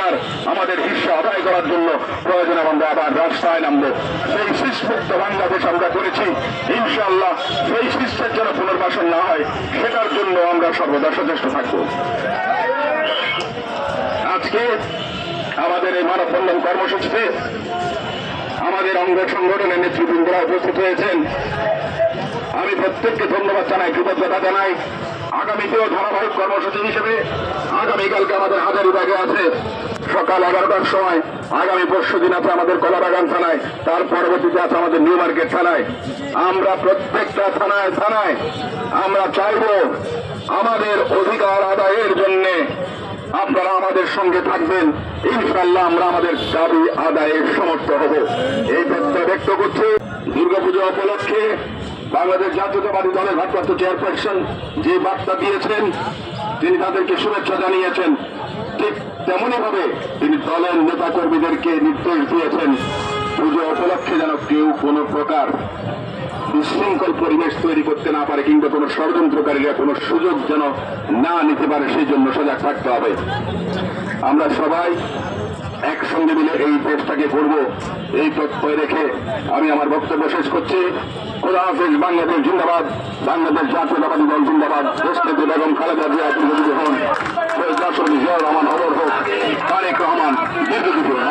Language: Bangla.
অধিকার আমাদের হিস্সা আদায় করার জন্য প্রয়োজনে আমরা আবার রাস্তায় নামবো। সেই শীষমুক্ত বাংলাদেশ আমরা করেছি, ইনশাআল্লাহ সেই শীর্ষের যেন পুনর্বাসন না হয় সেটার জন্য আমরা সর্বদা সচেষ্ট থাকবো। আজকে আমাদের এই মানববন্ধন কর্মসূচিতে আমাদের অঙ্গ সংগঠনের নেতৃবৃন্দরা উপস্থিত হয়েছেন। আমি প্রত্যেককে ধন্যবাদ জানাই, কৃতজ্ঞতা জানাই। আগামীতেও ধারাবাহিক কর্মসূচি হিসেবে আগামীকালকে আমাদের হাজারীবাগে আছে সকাল 11টার সময়, আগামী পরশু দিন আছে আমাদের কলাবাগান থানায়, তার পরবর্তীতে আছে আমাদের নিউ মার্কেট থানায়। আমরা প্রত্যেকটা থানায় থানায় আমরা চাইব আমাদের অধিকার আদায়ের জন্য আপনারা আমাদের সঙ্গে থাকবেন। ইনশাআল্লাহ আমরা আমাদের দাবি আদায়ে সমর্থ হব, এই প্রত্যয় ব্যক্ত করছি। দুর্গাপুজো উপলক্ষে বাংলাদেশ জাতীয়তাবাদী দলের ভারপ্রাপ্ত চেয়ারপারসন যে বার্তা দিয়েছেন, তিনি তাদেরকে শুভেচ্ছা জানিয়েছেন। ঠিক তেমনি ভাবে তিনি দলের নেতা কর্মীদেরকে নির্দেশ দিয়েছেন পুজো উপলক্ষে যেন কেউ কোনো প্রকার বিশৃঙ্খল পরিবেশ তৈরি করতে না পারে, কিংবা কোনো ষড়যন্ত্রকারীরা কোনো সুযোগ যেন না নিতে পারে, সেই জন্য সজাগ থাকতে হবে। আমরা সবাই একসঙ্গে মিলে এই দেশটাকে করব, এই প্রত্যয় রেখে আমি আমার বক্তব্য শেষ করছি। খোদা হাফেজ। বাংলাদেশ জিন্দাবাদ, বাংলাদেশ জাতীয়তাবাদী দল জিন্দাবাদ, দেশনেত্রী বেগম খালেদা জিয়া দীর্ঘজীবী হন, শহীদ রাষ্ট্রপতি জিয়াউর রহমান অমর হোক, তারেক রহমান দীর্ঘজীবী হন।